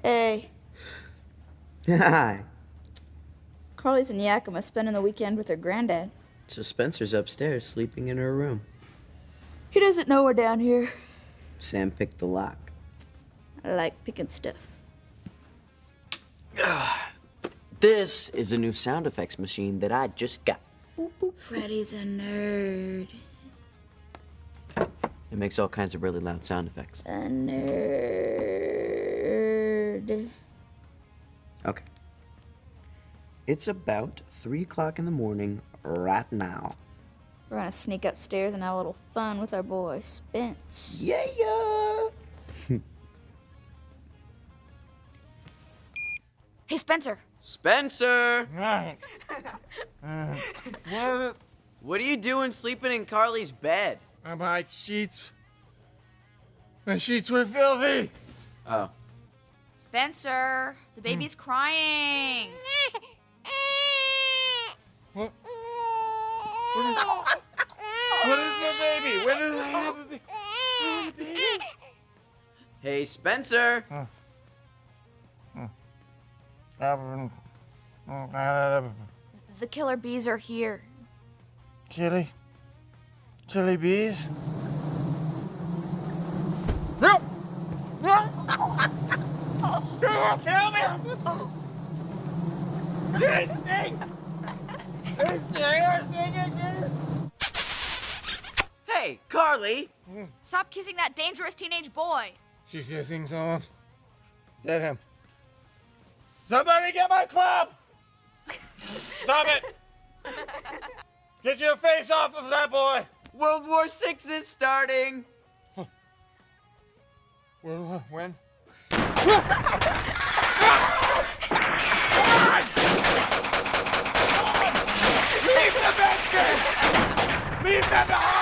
Hey, Hi. Carly's in Yakima spending the weekend with her granddad. So Spencer's upstairs sleeping in her room. He doesn't know we're down here. Sam picked the lock. I like picking stuff. This is a new sound effects machine that I just got. Freddy's a nerd. It makes all kinds of really loud sound effects. A nerd. Okay. It's about 3 o'clock in the morning right now. We're gonna sneak upstairs and have a little fun with our boy, Spence. Yeah. Hey, Spencer. Spencer! What are you doing sleeping in Carly's bed? My sheets. My sheets were filthy. Oh. Spencer, the baby's crying. What? What is the baby? When did I have a baby? Hey, Spencer! The killer bees are here. Chili bees? No! Kill me! Hey, Carly! Stop kissing that dangerous teenage boy. She's kissing someone. Get him. Somebody get my club! Stop it! Get your face off of that boy! World War VI is starting! When? Leave the bedroom! Leave them behind!